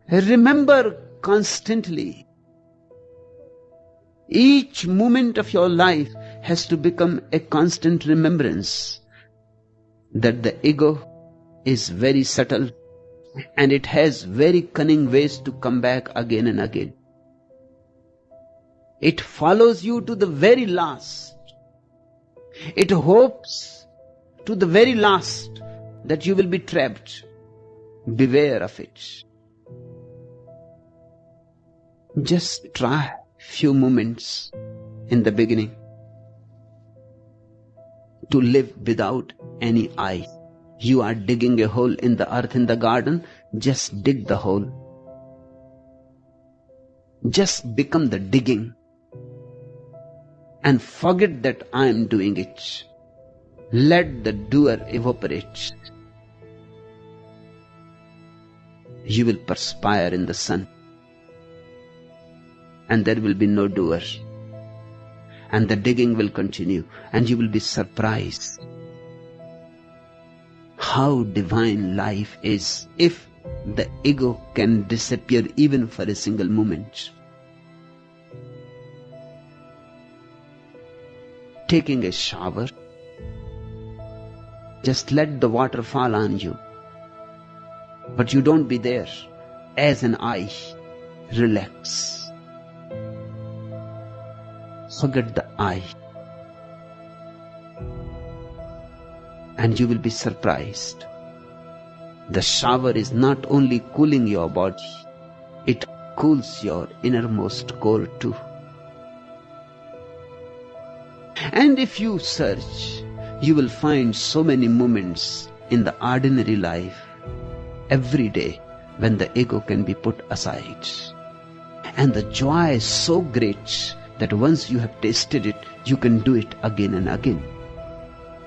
Remember constantly. Each moment of your life has to become a constant remembrance that the ego is very subtle and it has very cunning ways to come back again and again. It follows you to the very last. It hopes to the very last that you will be trapped. Beware of it. Just try few moments in the beginning to live without any eye. You are digging a hole in the earth in the garden, just dig the hole. Just become the digging and forget that I am doing it. Let the doer evaporate. You will perspire in the sun and there will be no doer. And the digging will continue and you will be surprised how divine life is if the ego can disappear even for a single moment. Taking a shower, just let the water fall on you. But you don't be there as an eye. Relax. Forget the I. And you will be surprised. The shower is not only cooling your body, it cools your innermost core too. And if you search, you will find so many moments in the ordinary life, every day, when the ego can be put aside. And the joy is so great that once you have tasted it, you can do it again and again.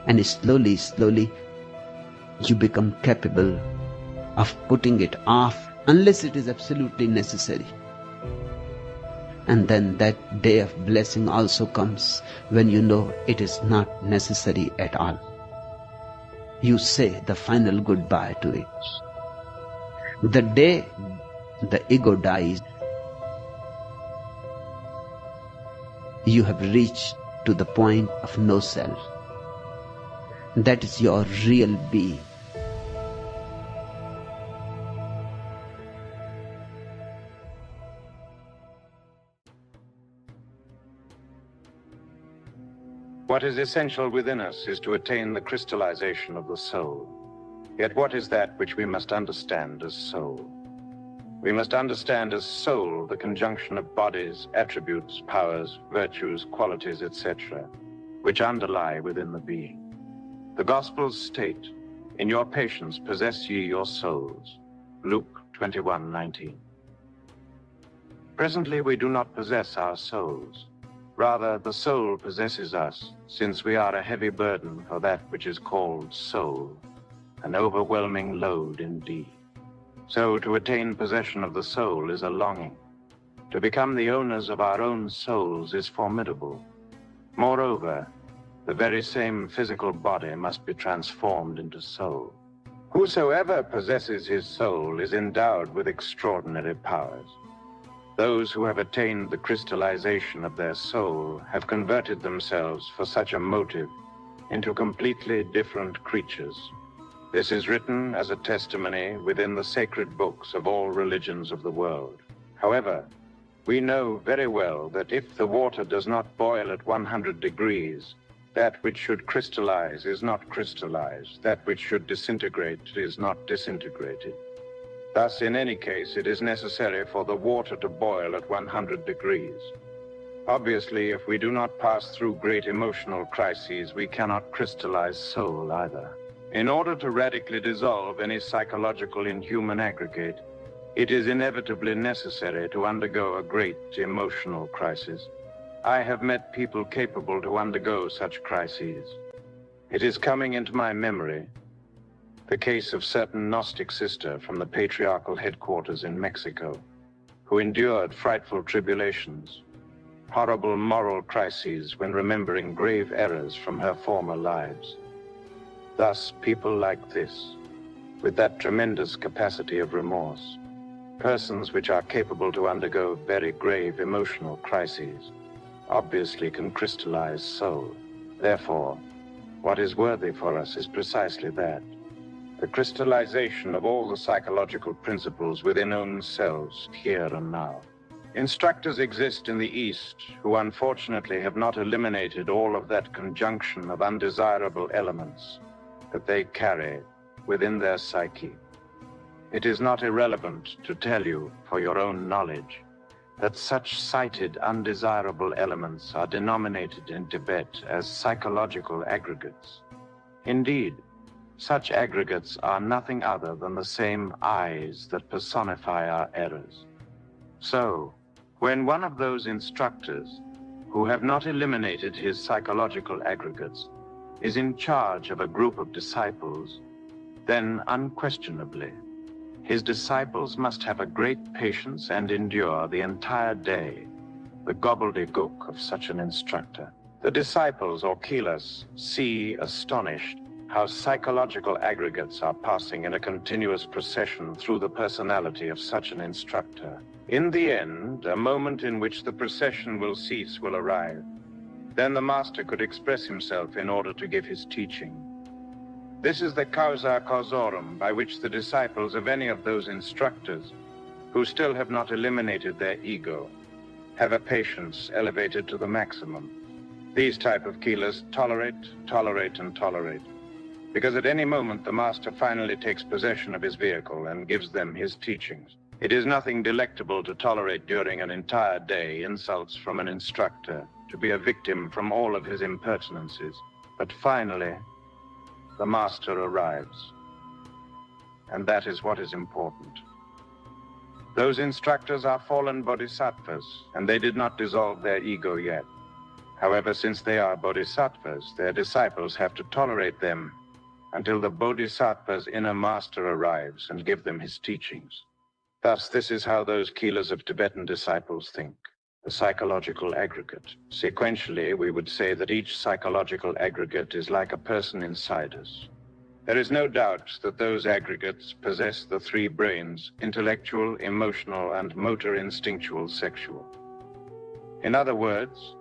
And slowly, slowly, you become capable of putting it off unless it is absolutely necessary. And then that day of blessing also comes when you know it is not necessary at all. You say the final goodbye to it. The day the ego dies, you have reached to the point of no self. That is your real being. What is essential within us is to attain the crystallization of the soul. Yet what is that which we must understand as soul? We must understand as soul the conjunction of bodies, attributes, powers, virtues, qualities, etc., which underlie within the being. The Gospels state, "In your patience possess ye your souls." Luke 21:19. Presently we do not possess our souls. Rather, the soul possesses us, since we are a heavy burden for that which is called soul, an overwhelming load indeed. So to attain possession of the soul is a longing. To become the owners of our own souls is formidable. Moreover, the very same physical body must be transformed into soul. Whosoever possesses his soul is endowed with extraordinary powers. Those who have attained the crystallization of their soul have converted themselves for such a motive into completely different creatures. This is written as a testimony within the sacred books of all religions of the world. However, we know very well that if the water does not boil at 100 degrees, that which should crystallize is not crystallized, that which should disintegrate is not disintegrated. Thus, in any case, it is necessary for the water to boil at 100 degrees. Obviously, if we do not pass through great emotional crises, we cannot crystallize soul either. In order to radically dissolve any psychological inhuman aggregate, it is inevitably necessary to undergo a great emotional crisis. I have met people capable to undergo such crises. It is coming into my memory the case of certain Gnostic sister from the patriarchal headquarters in Mexico, who endured frightful tribulations, horrible moral crises when remembering grave errors from her former lives. Thus, people like this, with that tremendous capacity of remorse, Persons which are capable to undergo very grave emotional crises obviously can crystallize soul. Therefore, what is worthy for us is precisely that. The crystallization of all the psychological principles within own selves, here and now. Instructors exist in the East who unfortunately have not eliminated all of that conjunction of undesirable elements that they carry within their psyche. It is not irrelevant to tell you, for your own knowledge, that such cited undesirable elements are denominated in Tibet as psychological aggregates. Indeed, such aggregates are nothing other than the same eyes that personify our errors. So, when one of those instructors, who have not eliminated his psychological aggregates, is in charge of a group of disciples, then unquestionably, his disciples must have a great patience and endure the entire day the gobbledygook of such an instructor. The disciples, or Keelas, see, astonished, how psychological aggregates are passing in a continuous procession through the personality of such an instructor. In the end, a moment in which the procession will cease will arrive. Then the master could express himself in order to give his teaching. This is the causa causorum by which the disciples of any of those instructors who still have not eliminated their ego have a patience elevated to the maximum. These type of Keelas tolerate, and tolerate. Because at any moment the master finally takes possession of his vehicle and gives them his teachings. It is nothing delectable to tolerate during an entire day insults from an instructor, to be a victim from all of his impertinences. But finally, the master arrives. And that is what is important. Those instructors are fallen bodhisattvas, and they did not dissolve their ego yet. However, since they are bodhisattvas, their disciples have to tolerate them until the bodhisattva's inner master arrives and give them his teachings. Thus, this is how those Keelas of Tibetan disciples think. The psychological aggregate. Sequentially, we would say that each psychological aggregate is like a person inside us. There is no doubt that those aggregates possess the three brains: intellectual, emotional, and motor instinctual sexual. In other words,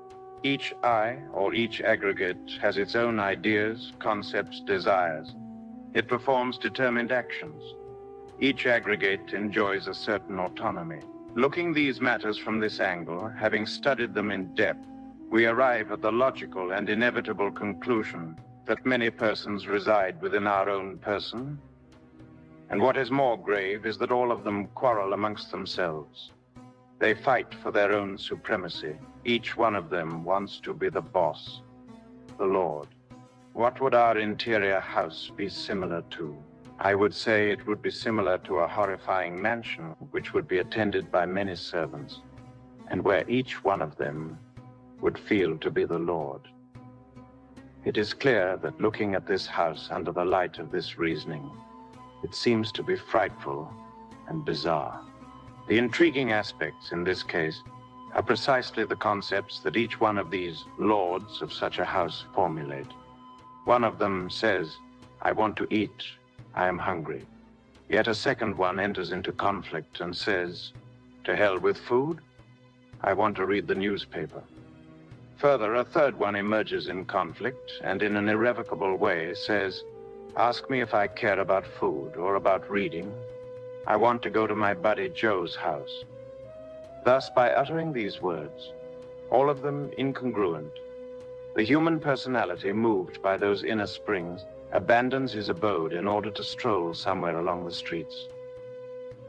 each I, or each aggregate, has its own ideas, concepts, desires. It performs determined actions. Each aggregate enjoys a certain autonomy. Looking these matters from this angle, having studied them in depth, we arrive at the logical and inevitable conclusion that many persons reside within our own person. And what is more grave is that all of them quarrel amongst themselves. They fight for their own supremacy. Each one of them wants to be the boss, the Lord. What would our interior house be similar to? I would say it would be similar to a horrifying mansion which would be attended by many servants, and where each one of them would feel to be the Lord. It is clear that looking at this house under the light of this reasoning, it seems to be frightful and bizarre. The intriguing aspects in this case are precisely the concepts that each one of these lords of such a house formulate. One of them says, "I want to eat, I am hungry." Yet a second one enters into conflict and says, "To hell with food, I want to read the newspaper." Further, a third one emerges in conflict and in an irrevocable way says, "Ask me if I care about food or about reading. I want to go to my buddy Joe's house." Thus, by uttering these words, all of them incongruent, the human personality, moved by those inner springs, abandons his abode in order to stroll somewhere along the streets.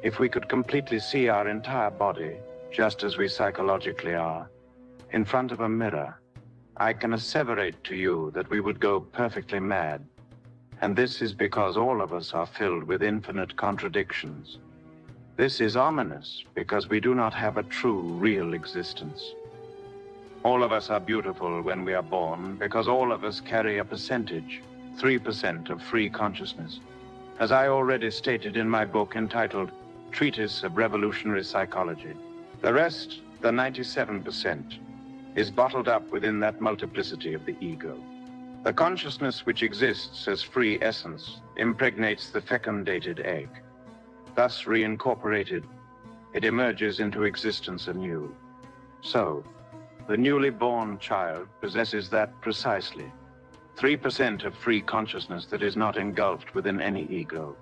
If we could completely see our entire body, just as we psychologically are, in front of a mirror, I can asseverate to you that we would go perfectly mad. And this is because all of us are filled with infinite contradictions. This is ominous because we do not have a true, real existence. All of us are beautiful when we are born because all of us carry a percentage, 3% of free consciousness. As I already stated in my book entitled Treatise of Revolutionary Psychology, the rest, the 97%, is bottled up within that multiplicity of the ego. The consciousness which exists as free essence impregnates the fecundated egg. Thus reincorporated, it emerges into existence anew. So, the newly born child possesses that precisely, 3% of free consciousness that is not engulfed within any ego.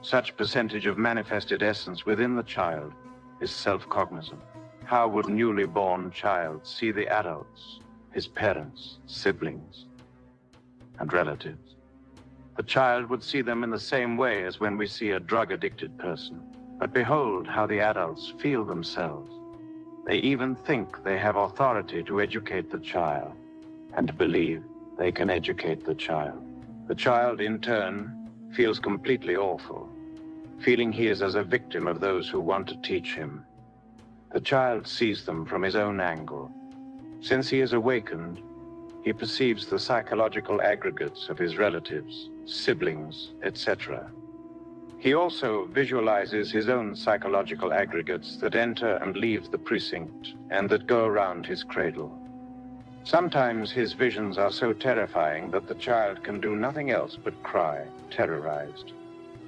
Such percentage of manifested essence within the child is self-cognizant. How would a newly born child see the adults, his parents, siblings, and relatives? The child would see them in the same way as when we see a drug-addicted person. But behold how the adults feel themselves. They even think they have authority to educate the child, and believe they can educate the child. The child, in turn, feels completely awful, feeling he is as a victim of those who want to teach him. The child sees them from his own angle. Since he is awakened, he perceives the psychological aggregates of his relatives, siblings, etc. He also visualizes his own psychological aggregates that enter and leave the precinct and that go around his cradle. Sometimes his visions are so terrifying that the child can do nothing else but cry, terrorized.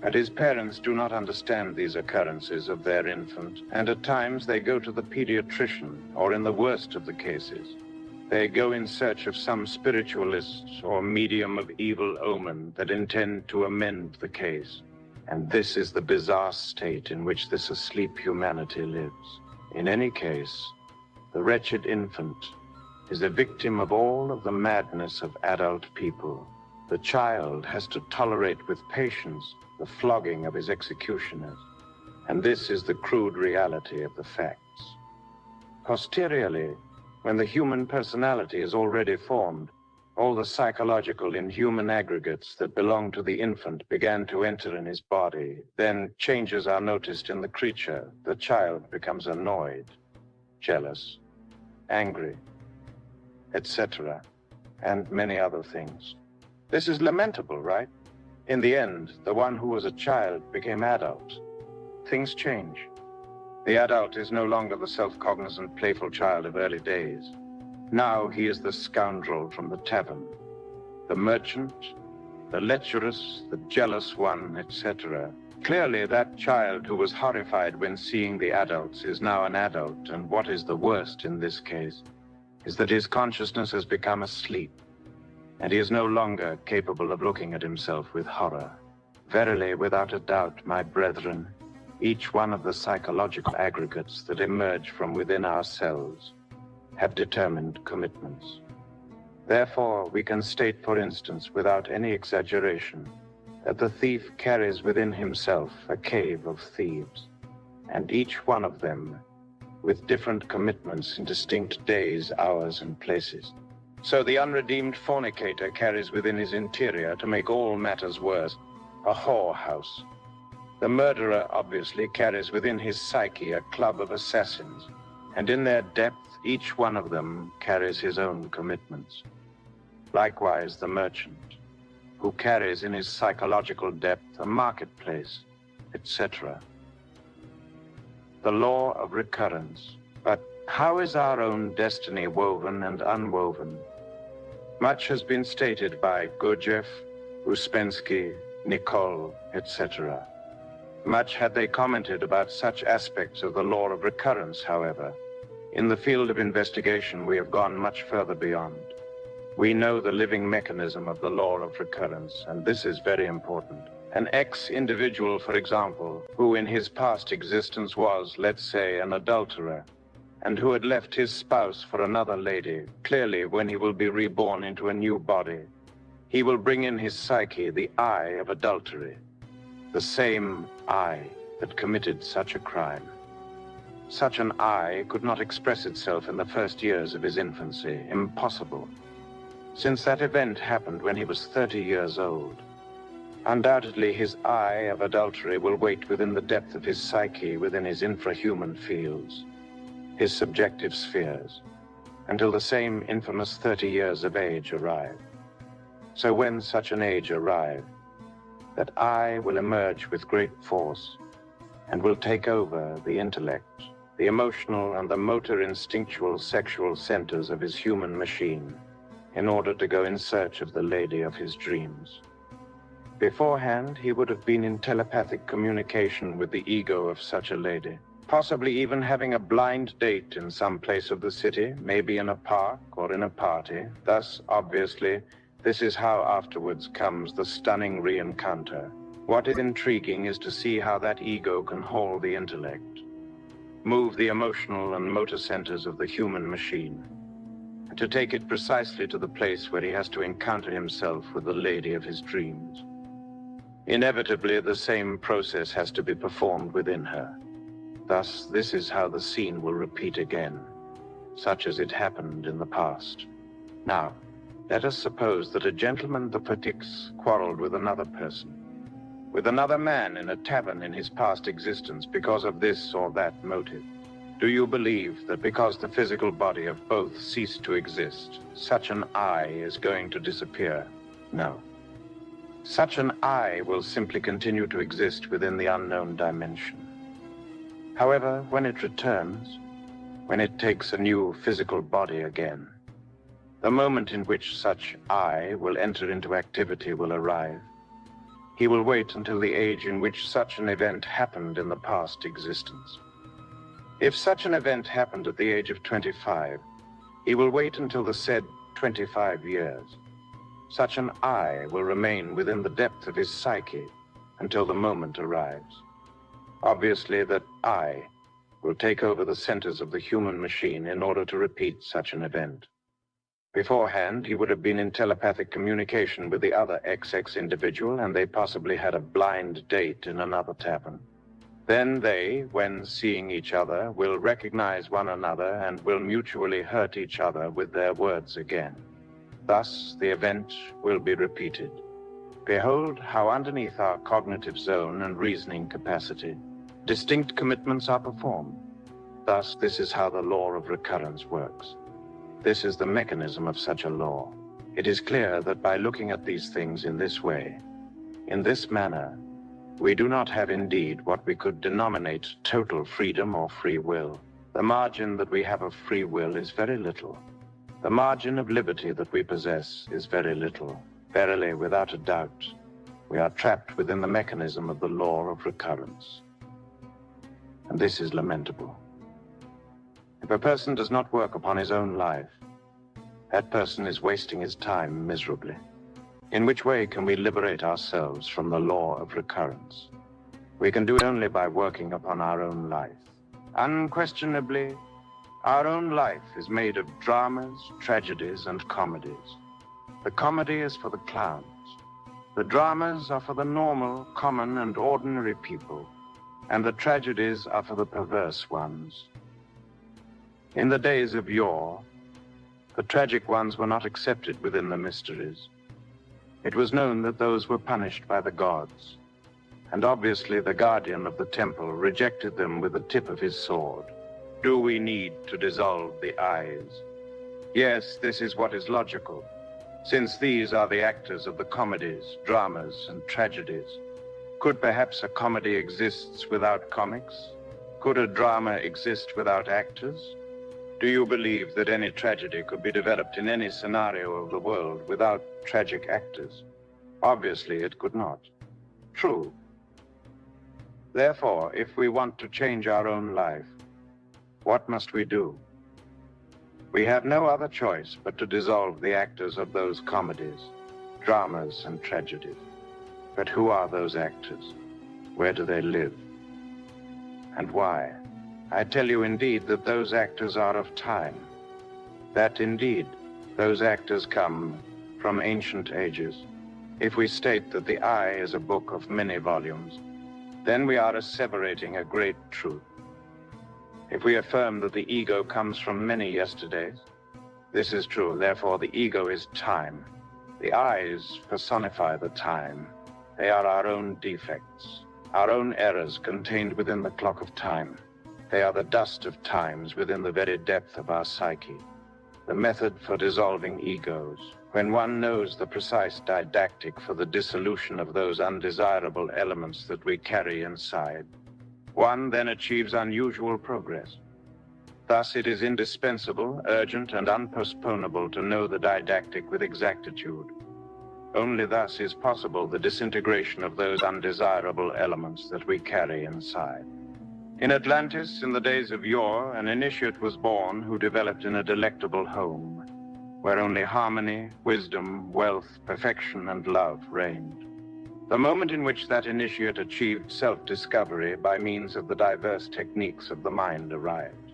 And his parents do not understand these occurrences of their infant, and at times they go to the pediatrician, or in the worst of the cases, they go in search of some spiritualist or medium of evil omen that intend to amend the case. And this is the bizarre state in which this asleep humanity lives. In any case, the wretched infant is a victim of all of the madness of adult people. The child has to tolerate with patience the flogging of his executioners. And this is the crude reality of the facts. Posteriorly, when the human personality is already formed, all the psychological inhuman aggregates that belong to the infant began to enter in his body. Then changes are noticed in the creature. The child becomes annoyed, jealous, angry, etc., and many other things. This is lamentable, right? In the end, the one who was a child became adult. Things change. The adult is no longer the self-cognizant, playful child of early days. Now he is the scoundrel from the tavern, the merchant, the lecherous, the jealous one, etc. Clearly, that child who was horrified when seeing the adults is now an adult, and what is the worst in this case is that his consciousness has become asleep, and he is no longer capable of looking at himself with horror. Verily, without a doubt, my brethren, each one of the psychological aggregates that emerge from within ourselves have determined commitments. Therefore, we can state, for instance, without any exaggeration, that the thief carries within himself a cave of thieves, and each one of them with different commitments in distinct days, hours, and places. So the unredeemed fornicator carries within his interior, to make all matters worse, a whorehouse. The murderer obviously carries within his psyche a club of assassins, and in their depth, each one of them carries his own commitments. Likewise, the merchant, who carries in his psychological depth a marketplace, etc. The law of recurrence. But how is our own destiny woven and unwoven? Much has been stated by Gurdjieff, Uspensky, Nicole, etc. Much had they commented about such aspects of the law of recurrence, however. In the field of investigation, we have gone much further beyond. We know the living mechanism of the law of recurrence, and this is very important. An ex-individual, for example, who in his past existence was, let's say, an adulterer, and who had left his spouse for another lady, clearly when he will be reborn into a new body, he will bring in his psyche the I of adultery, the same I that committed such a crime. Such an I could not express itself in the first years of his infancy. Impossible. Since that event happened when he was 30 years old, undoubtedly his I of adultery will wait within the depth of his psyche, within his infrahuman fields, his subjective spheres, until the same infamous 30 years of age arrive. So when such an age arrive, that I will emerge with great force and will take over the intellect, the emotional and the motor instinctual sexual centers of his human machine in order to go in search of the lady of his dreams. Beforehand, he would have been in telepathic communication with the ego of such a lady. possibly even having a blind date in some place of the city, maybe in a park or in a party. Thus, obviously, this is how afterwards comes the stunning re-encounter. What is intriguing is to see how that ego can hold the intellect, move the emotional and motor centers of the human machine, and to take it precisely to the place where he has to encounter himself with the lady of his dreams. Inevitably, the same process has to be performed within her. Thus, this is how the scene will repeat again, such as it happened in the past. Now, let us suppose that a gentleman the Patix quarreled with another person, with another man in a tavern in his past existence because of this or that motive. Do you believe that because the physical body of both ceased to exist, such an I is going to disappear? No. Such an I will simply continue to exist within the unknown dimension. However, when it returns, when it takes a new physical body again, the moment in which such I will enter into activity will arrive. He will wait until the age in which such an event happened in the past existence. If such an event happened at the age of 25, he will wait until the said 25 years. Such an I will remain within the depth of his psyche until the moment arrives. Obviously, that I will take over the centers of the human machine in order to repeat such an event. Beforehand, he would have been in telepathic communication with the other XX individual, and they possibly had a blind date in another tavern. Then they, when seeing each other, will recognize one another and will mutually hurt each other with their words again. Thus, the event will be repeated. Behold how underneath our cognitive zone and reasoning capacity, distinct commitments are performed. Thus, this is how the law of recurrence works. This is the mechanism of such a law. It is clear that by looking at these things in this way, in this manner, we do not have indeed what we could denominate total freedom or free will. The margin that we have of free will is very little. The margin of liberty that we possess is very little. Verily, without a doubt, we are trapped within the mechanism of the law of recurrence. And this is lamentable. If a person does not work upon his own life, that person is wasting his time miserably. In which way can we liberate ourselves from the law of recurrence? We can do it only by working upon our own life. Unquestionably, our own life is made of dramas, tragedies, and comedies. The comedy is for the clowns. The dramas are for the normal, common, and ordinary people, and the tragedies are for the perverse ones. In the days of yore, the tragic ones were not accepted within the mysteries. It was known that those were punished by the gods, and obviously the guardian of the temple rejected them with the tip of his sword. Do we need to dissolve the eyes? Yes, this is what is logical, since these are the actors of the comedies, dramas, and tragedies. Could perhaps a comedy exist without comics? Could a drama exist without actors? Do you believe that any tragedy could be developed in any scenario of the world without tragic actors? Obviously, it could not. True. Therefore, if we want to change our own life, what must we do? We have no other choice but to dissolve the actors of those comedies, dramas, and tragedies. But who are those actors? Where do they live? And why? I tell you indeed that those actors are of time. That indeed, those actors come from ancient ages. If we state that the I is a book of many volumes, then we are asseverating a great truth. If we affirm that the ego comes from many yesterdays, this is true. Therefore, the ego is time. The I's personify the time. They are our own defects, our own errors contained within the clock of time. They are the dust of times within the very depth of our psyche. The method for dissolving egos, when one knows the precise didactic for the dissolution of those undesirable elements that we carry inside, one then achieves unusual progress. Thus it is indispensable, urgent, and unpostponable to know the didactic with exactitude. Only thus is possible the disintegration of those undesirable elements that we carry inside. In Atlantis, in the days of yore, an initiate was born who developed in a delectable home, where only harmony, wisdom, wealth, perfection, and love reigned. The moment in which that initiate achieved self-discovery by means of the diverse techniques of the mind arrived.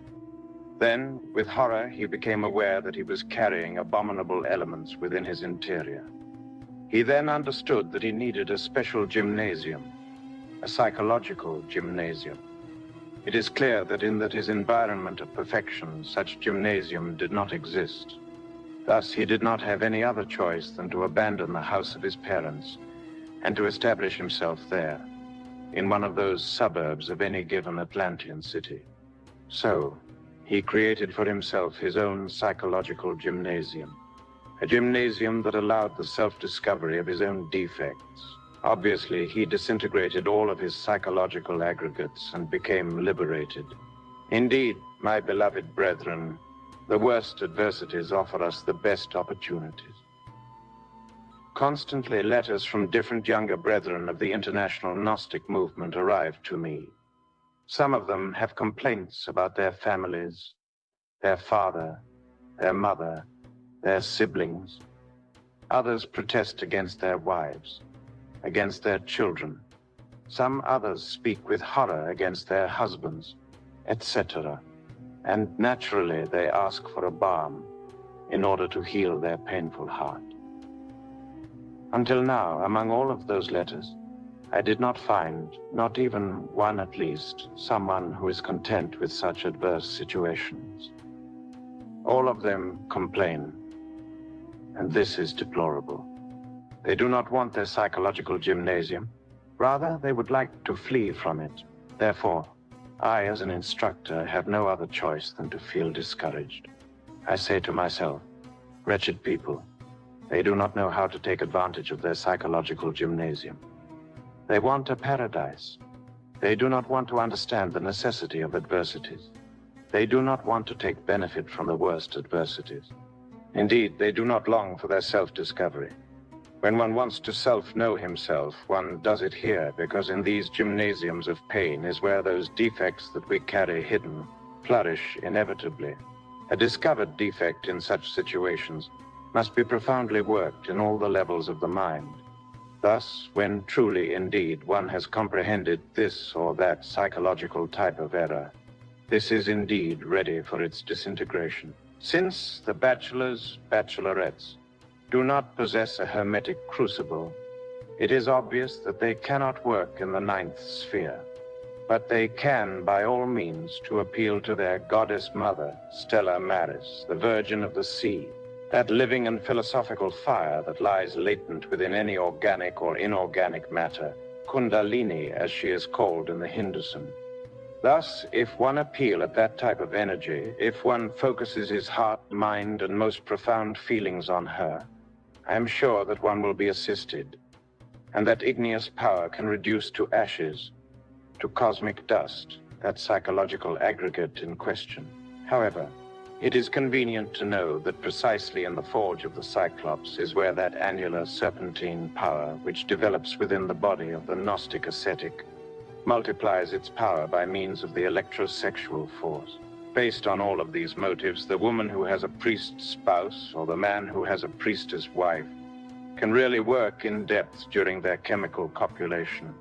Then, with horror, he became aware that he was carrying abominable elements within his interior. He then understood that he needed a special gymnasium, a psychological gymnasium. It is clear that in his environment of perfection, such gymnasium did not exist. Thus, he did not have any other choice than to abandon the house of his parents and to establish himself there, in one of those suburbs of any given Atlantean city. So, he created for himself his own psychological gymnasium, a gymnasium that allowed the self-discovery of his own defects. Obviously, he disintegrated all of his psychological aggregates and became liberated. Indeed, my beloved brethren, the worst adversities offer us the best opportunities. Constantly letters from different younger brethren of the international Gnostic movement arrive to me. Some of them have complaints about their families, their father, their mother, their siblings. Others protest against their wives, against their children. Some others speak with horror against their husbands, etc. And naturally they ask for a balm in order to heal their painful heart. Until now, among all of those letters, I did not find, not even one at least, someone who is content with such adverse situations. All of them complain, and this is deplorable. They do not want their psychological gymnasium. Rather, they would like to flee from it. Therefore, I, as an instructor, have no other choice than to feel discouraged. I say to myself, wretched people, they do not know how to take advantage of their psychological gymnasium. They want a paradise. They do not want to understand the necessity of adversities. They do not want to take benefit from the worst adversities. Indeed, they do not long for their self-discovery. When one wants to self-know himself, one does it here, because in these gymnasiums of pain is where those defects that we carry hidden flourish inevitably. A discovered defect in such situations must be profoundly worked in all the levels of the mind. Thus, when truly, indeed, one has comprehended this or that psychological type of error, this is indeed ready for its disintegration. Since the bachelors, bachelorettes, do not possess a hermetic crucible, it is obvious that they cannot work in the ninth sphere. But they can, by all means, to appeal to their goddess mother, Stella Maris, the Virgin of the Sea, that living and philosophical fire that lies latent within any organic or inorganic matter, Kundalini, as she is called in the Hinduism. Thus, if one appeal at that type of energy, if one focuses his heart, mind, and most profound feelings on her, I am sure that one will be assisted, and that igneous power can reduce to ashes, to cosmic dust, that psychological aggregate in question. However, it is convenient to know that precisely in the forge of the Cyclops is where that annular serpentine power, which develops within the body of the Gnostic ascetic, multiplies its power by means of the electrosexual force. Based on all of these motives, the woman who has a priest spouse or the man who has a priestess wife can really work in depth during their chemical copulation.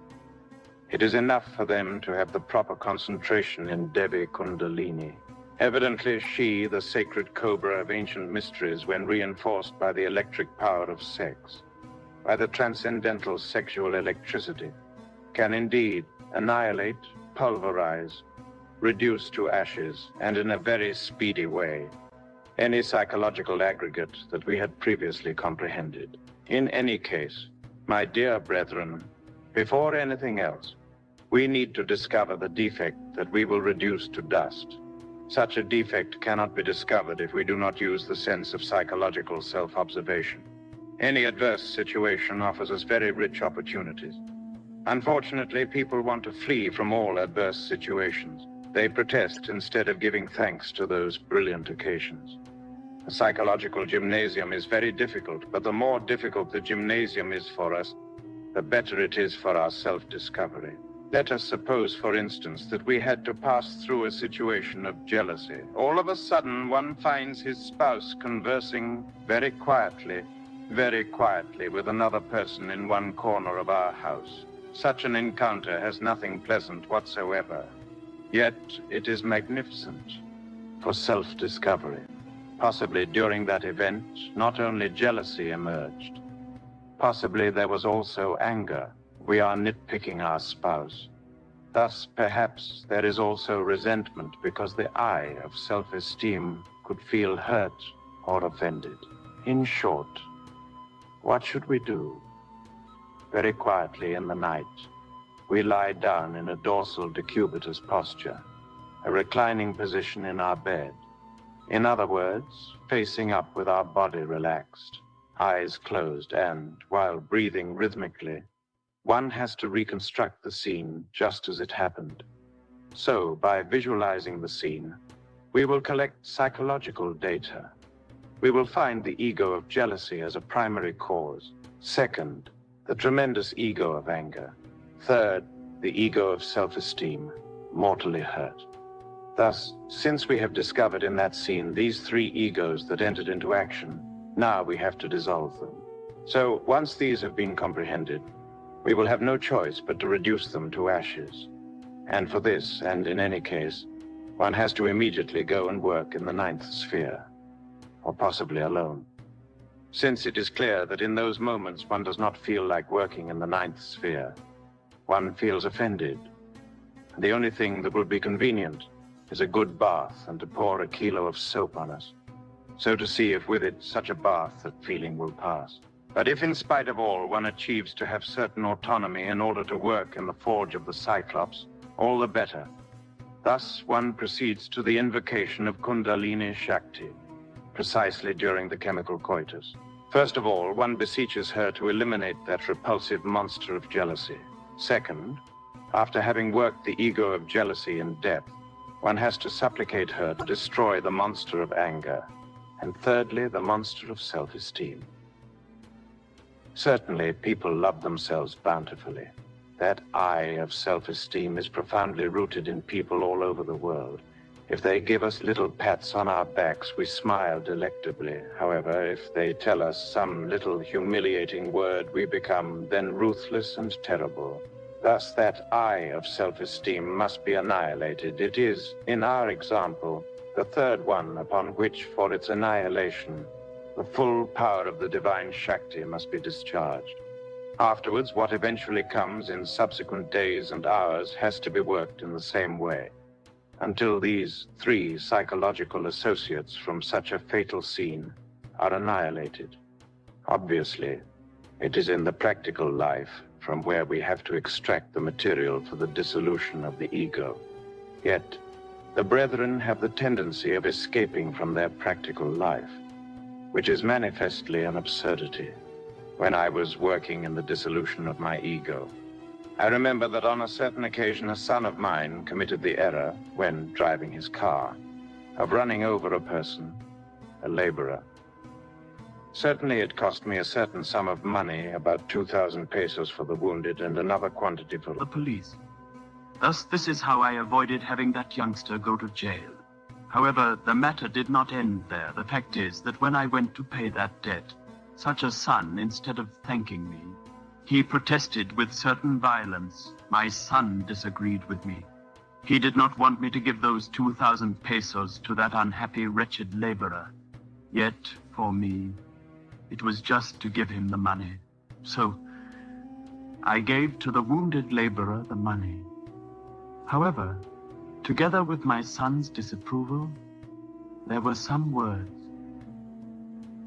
It is enough for them to have the proper concentration in Devi Kundalini. Evidently, she, the sacred cobra of ancient mysteries, when reinforced by the electric power of sex, by the transcendental sexual electricity, can indeed annihilate, pulverize, reduce to ashes, and in a very speedy way, any psychological aggregate that we had previously comprehended. In any case, my dear brethren, before anything else, we need to discover the defect that we will reduce to dust. Such a defect cannot be discovered if we do not use the sense of psychological self-observation. Any adverse situation offers us very rich opportunities. Unfortunately, people want to flee from all adverse situations. They protest instead of giving thanks to those brilliant occasions. A psychological gymnasium is very difficult, but the more difficult the gymnasium is for us, the better it is for our self-discovery. Let us suppose, for instance, that we had to pass through a situation of jealousy. All of a sudden, one finds his spouse conversing very quietly with another person in one corner of our house. Such an encounter has nothing pleasant whatsoever. Yet it is magnificent for self-discovery. Possibly during that event, not only jealousy emerged. Possibly there was also anger. We are nitpicking our spouse. Thus, perhaps, there is also resentment because the I of self-esteem could feel hurt or offended. In short, what should we do? Very quietly in the night, we lie down in a dorsal decubitus posture, a reclining position in our bed. In other words, facing up with our body relaxed, eyes closed, and, while breathing rhythmically, one has to reconstruct the scene just as it happened. So, by visualizing the scene, we will collect psychological data. We will find the ego of jealousy as a primary cause. Second, the tremendous ego of anger. Third, the ego of self-esteem, mortally hurt. Thus, since we have discovered in that scene these three egos that entered into action, now we have to dissolve them. So, once these have been comprehended, we will have no choice but to reduce them to ashes. And for this, and in any case, one has to immediately go and work in the ninth sphere, or possibly alone. Since it is clear that in those moments one does not feel like working in the ninth sphere, one feels offended. And the only thing that would be convenient is a good bath and to pour a kilo of soap on us, so to see if with it such a bath that feeling will pass. But if in spite of all one achieves to have certain autonomy in order to work in the forge of the Cyclops, all the better. Thus one proceeds to the invocation of Kundalini Shakti, precisely during the chemical coitus. First of all, one beseeches her to eliminate that repulsive monster of jealousy. Second, after having worked the ego of jealousy in depth, one has to supplicate her to destroy the monster of anger. And thirdly, the monster of self-esteem. Certainly, people love themselves bountifully. That I of self-esteem is profoundly rooted in people all over the world. If they give us little pats on our backs, we smile delectably. However, if they tell us some little humiliating word, we become then ruthless and terrible. Thus, that I of self-esteem must be annihilated. It is, in our example, the third one upon which, for its annihilation, the full power of the divine Shakti must be discharged. Afterwards, what eventually comes in subsequent days and hours has to be worked in the same way, until these three psychological associates from such a fatal scene are annihilated. Obviously, it is in the practical life from where we have to extract the material for the dissolution of the ego. Yet, the brethren have the tendency of escaping from their practical life, which is manifestly an absurdity. When I was working in the dissolution of my ego, I remember that on a certain occasion a son of mine committed the error, when driving his car, of running over a person, a laborer. Certainly it cost me a certain sum of money, about 2,000 pesos for the wounded and another quantity for the police. Thus, this is how I avoided having that youngster go to jail. However, the matter did not end there. The fact is that when I went to pay that debt, such a son, instead of thanking me, he protested with certain violence. My son disagreed with me. He did not want me to give those 2,000 pesos to that unhappy, wretched laborer. Yet, for me, it was just to give him the money. So, I gave to the wounded laborer the money. However, together with my son's disapproval, there were some words,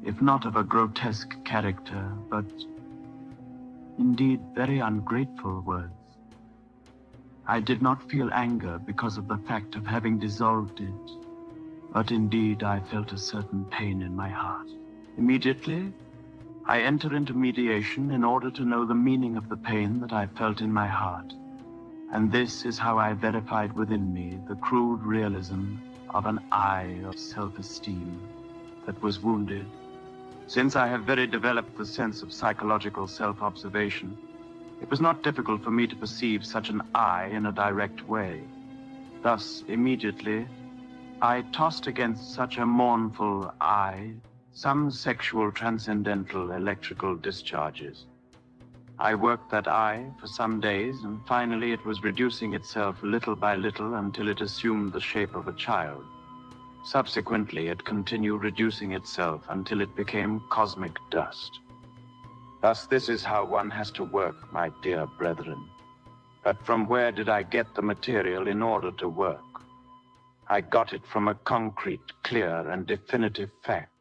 if not of a grotesque character, but indeed very ungrateful words. I did not feel anger because of the fact of having dissolved it, but indeed I felt a certain pain in my heart. Immediately, I enter into mediation in order to know the meaning of the pain that I felt in my heart. And this is how I verified within me the crude realism of an I of self-esteem that was wounded. Since I have very developed the sense of psychological self-observation, It was not difficult for me to perceive such an I in a direct way. Thus, immediately, I tossed against such a mournful I some sexual transcendental electrical discharges. I worked that I for some days, and finally it was reducing itself little by little until it assumed the shape of a child. Subsequently, it continued reducing itself until it became cosmic dust. Thus, this is how one has to work, my dear brethren. But from where did I get the material in order to work? I got it from a concrete, clear, and definitive fact.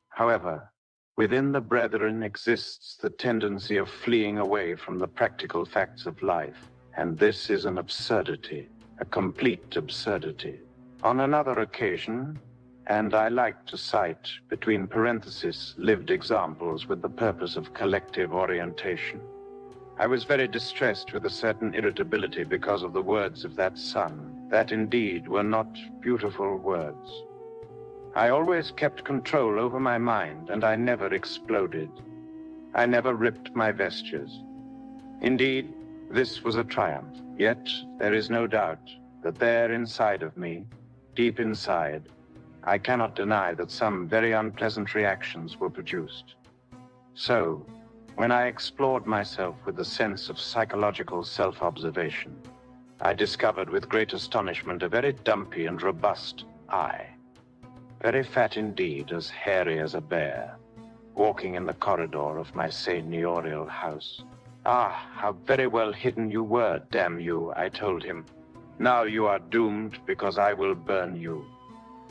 However, within the brethren exists the tendency of fleeing away from the practical facts of life, and this is an absurdity, a complete absurdity. On another occasion, and I like to cite, between parentheses, lived examples with the purpose of collective orientation, I was very distressed with a certain irritability because of the words of that son, that indeed were not beautiful words. I always kept control over my mind, and I never exploded. I never ripped my vestures. Indeed, this was a triumph. Yet there is no doubt that there inside of me, deep inside, I cannot deny that some very unpleasant reactions were produced. So, when I explored myself with the sense of psychological self-observation, I discovered with great astonishment a very dumpy and robust I, very fat indeed, as hairy as a bear, walking in the corridor of my seigneurial house. Ah, how very well hidden you were, damn you, I told him. Now you are doomed because I will burn you.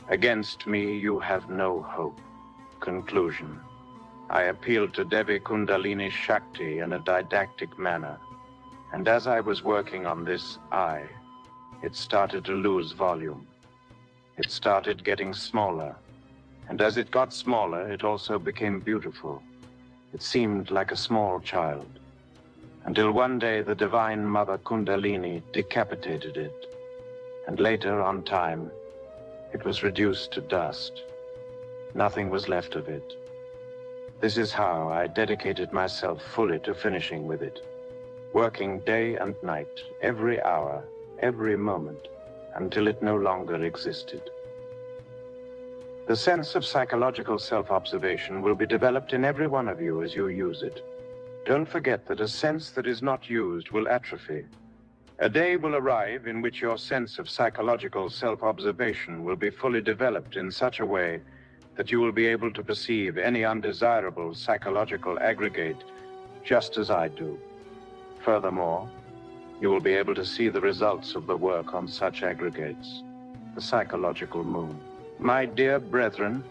Against me you have no hope. Conclusion. I appealed to Devi Kundalini Shakti in a didactic manner, and as I was working on this I, it started to lose volume. It started getting smaller, and as it got smaller, it also became beautiful. It seemed like a small child, until one day the Divine Mother Kundalini decapitated it, and later on time, it was reduced to dust. Nothing was left of it. This is how I dedicated myself fully to finishing with it, working day and night, every hour, every moment, until it no longer existed. The sense of psychological self-observation will be developed in every one of you as you use it. Don't forget that a sense that is not used will atrophy. A day will arrive in which your sense of psychological self-observation will be fully developed in such a way that you will be able to perceive any undesirable psychological aggregate just as I do. Furthermore, you will be able to see the results of the work on such aggregates, the psychological moon. My dear brethren,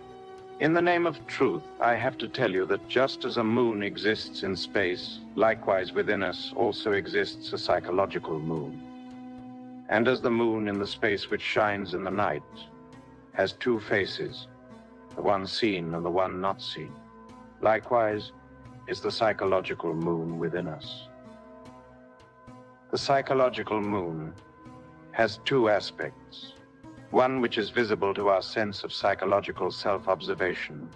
in the name of truth, I have to tell you that just as a moon exists in space, likewise within us also exists a psychological moon. And as the moon in the space which shines in the night has two faces, the one seen and the one not seen, likewise is the psychological moon within us. The psychological moon has two aspects, one which is visible to our sense of psychological self-observation,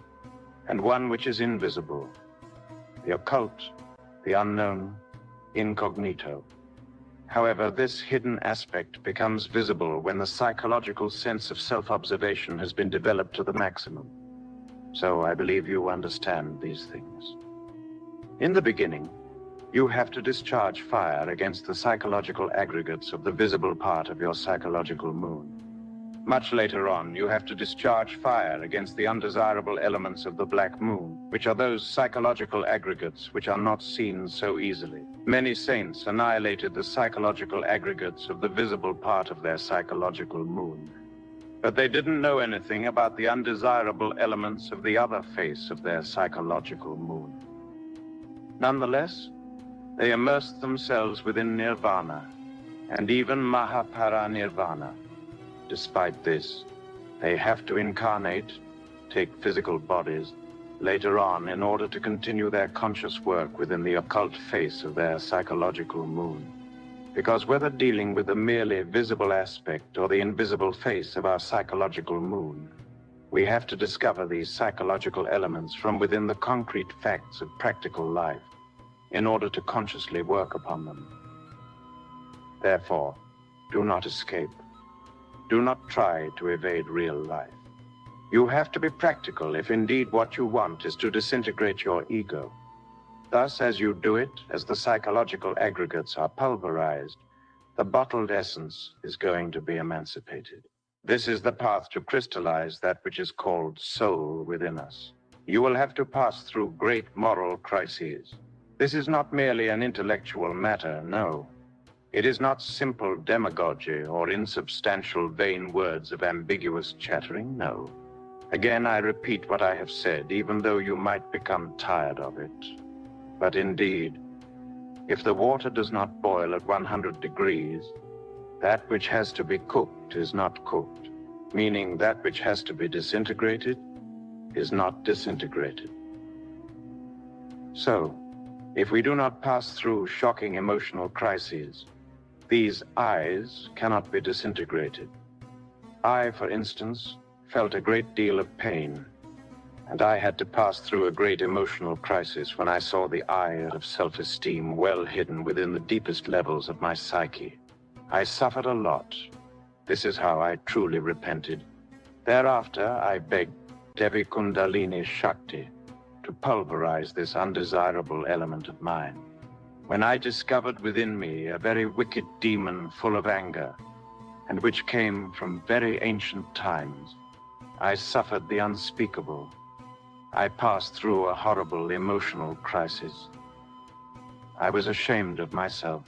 and one which is invisible, the occult, the unknown, incognito. However, this hidden aspect becomes visible when the psychological sense of self-observation has been developed to the maximum. So I believe you understand these things. In the beginning, you have to discharge fire against the psychological aggregates of the visible part of your psychological moon. Much later on, you have to discharge fire against the undesirable elements of the black moon, which are those psychological aggregates which are not seen so easily. Many saints annihilated the psychological aggregates of the visible part of their psychological moon. But they didn't know anything about the undesirable elements of the other face of their psychological moon. Nonetheless, they immersed themselves within nirvana, and even Mahaparinirvana. Despite this, they have to incarnate, take physical bodies, later on in order to continue their conscious work within the occult face of their psychological moon. Because whether dealing with the merely visible aspect or the invisible face of our psychological moon, we have to discover these psychological elements from within the concrete facts of practical life. in order to consciously work upon them. Therefore, do not escape. Do not try to evade real life. You have to be practical if indeed what you want is to disintegrate your ego. Thus, as you do it, as the psychological aggregates are pulverized, the bottled essence is going to be emancipated. This is the path to crystallize that which is called soul within us. You will have to pass through great moral crises. This is not merely an intellectual matter, no. It is not simple demagogy or insubstantial vain words of ambiguous chattering, no. Again, I repeat what I have said, even though you might become tired of it. But indeed, if the water does not boil at 100 degrees, that which has to be cooked is not cooked, meaning that which has to be disintegrated is not disintegrated. So, if we do not pass through shocking emotional crises, these I's cannot be disintegrated. I, for instance, felt a great deal of pain, and I had to pass through a great emotional crisis when I saw the eye of self-esteem well hidden within the deepest levels of my psyche. I suffered a lot. This is how I truly repented. Thereafter, I begged Devi Kundalini Shakti to pulverize this undesirable element of mine. When I discovered within me a very wicked demon full of anger, and which came from very ancient times, I suffered the unspeakable. I passed through a horrible emotional crisis. I was ashamed of myself.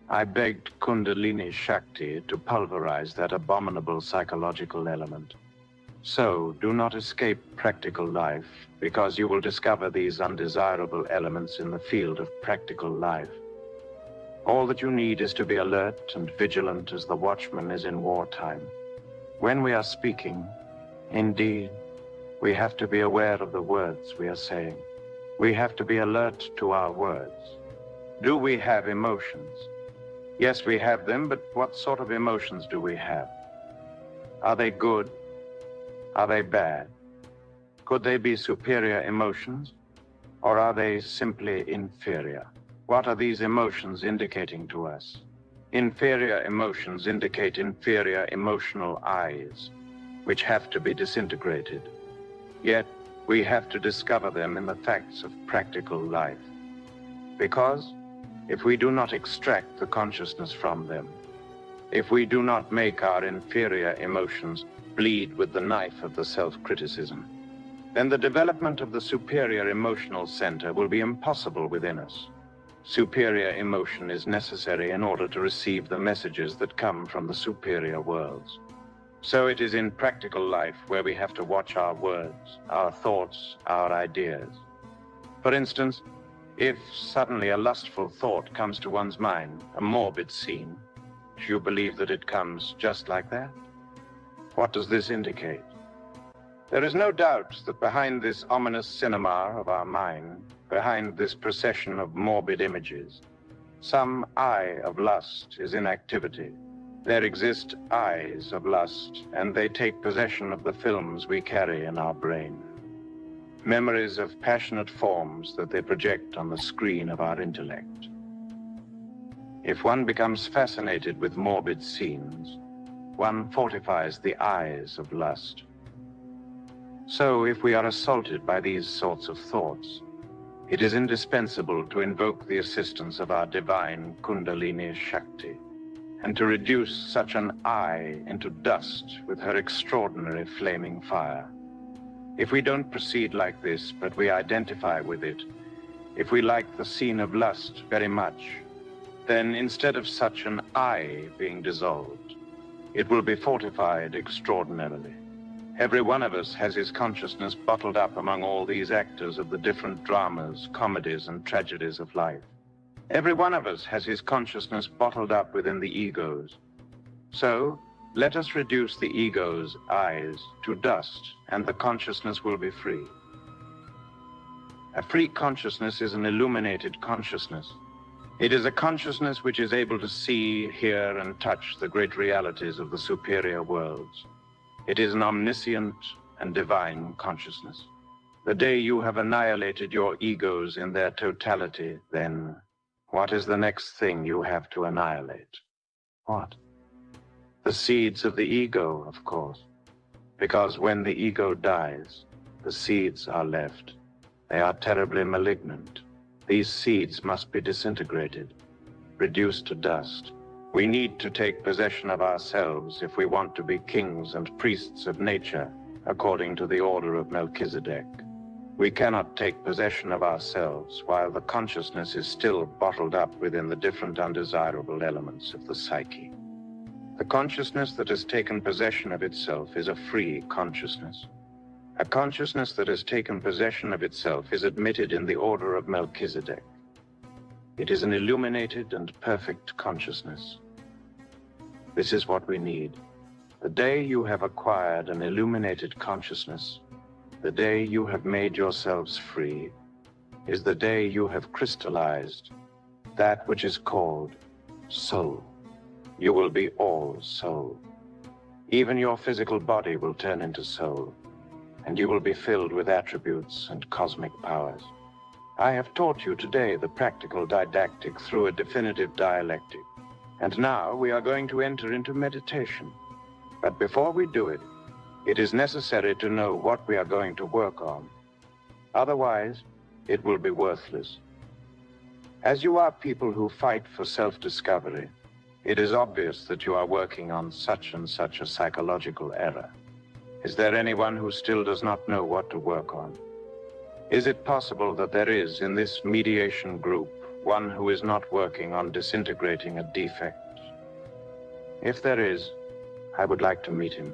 I begged Kundalini Shakti to pulverize that abominable psychological element. So, do not escape practical life, because you will discover these undesirable elements in the field of practical life. All that you need is to be alert and vigilant as the watchman is in wartime. When we are speaking, indeed, we have to be aware of the words we are saying. We have to be alert to our words. Do we have emotions? Yes, we have them, but what sort of emotions do we have? Are they good? Are they bad? Could they be superior emotions, or are they simply inferior? What are these emotions indicating to us? Inferior emotions indicate inferior emotional I's, which have to be disintegrated. Yet, we have to discover them in the facts of practical life. Because, if we do not extract the consciousness from them, if we do not make our inferior emotions bleed with the knife of the self-criticism, then the development of the superior emotional center will be impossible within us. Superior emotion is necessary in order to receive the messages that come from the superior worlds. So it is in practical life where we have to watch our words, our thoughts, our ideas. For instance, if suddenly a lustful thought comes to one's mind, a morbid scene, do you believe that it comes just like that? What does this indicate? There is no doubt that behind this ominous cinema of our mind, behind this procession of morbid images, some eye of lust is in activity. There exist eyes of lust, and they take possession of the films we carry in our brain. Memories of passionate forms that they project on the screen of our intellect. If one becomes fascinated with morbid scenes, one fortifies the eyes of lust. So, if we are assaulted by these sorts of thoughts, it is indispensable to invoke the assistance of our divine Kundalini Shakti, and to reduce such an eye into dust with her extraordinary flaming fire. If we don't proceed like this, but we identify with it, if we like the scene of lust very much, then instead of such an eye being dissolved, it will be fortified extraordinarily. Every one of us has his consciousness bottled up among all these actors of the different dramas, comedies, and tragedies of life. Every one of us has his consciousness bottled up within the egos. So, let us reduce the ego's eyes to dust, and the consciousness will be free. A free consciousness is an illuminated consciousness. It is a consciousness which is able to see, hear, and touch the great realities of the superior worlds. It is an omniscient and divine consciousness. The day you have annihilated your egos in their totality, then what is the next thing you have to annihilate? What? The seeds of the ego, of course. Because when the ego dies, the seeds are left. They are terribly malignant. These seeds must be disintegrated, reduced to dust. We need to take possession of ourselves if we want to be kings and priests of nature, according to the order of Melchizedek. We cannot take possession of ourselves while the consciousness is still bottled up within the different undesirable elements of the psyche. The consciousness that has taken possession of itself is a free consciousness. A consciousness that has taken possession of itself is admitted in the order of Melchizedek. It is an illuminated and perfect consciousness. This is what we need. The day you have acquired an illuminated consciousness, the day you have made yourselves free, is the day you have crystallized that which is called soul. You will be all soul. Even your physical body will turn into soul, and you will be filled with attributes and cosmic powers. I have taught you today the practical didactic through a definitive dialectic, and now we are going to enter into meditation. But before we do it, it is necessary to know what we are going to work on. Otherwise, it will be worthless. As you are people who fight for self-discovery, it is obvious that you are working on such and such a psychological error. Is there anyone who still does not know what to work on? Is it possible that there is, in this mediation group, one who is not working on disintegrating a defect? If there is, I would like to meet him.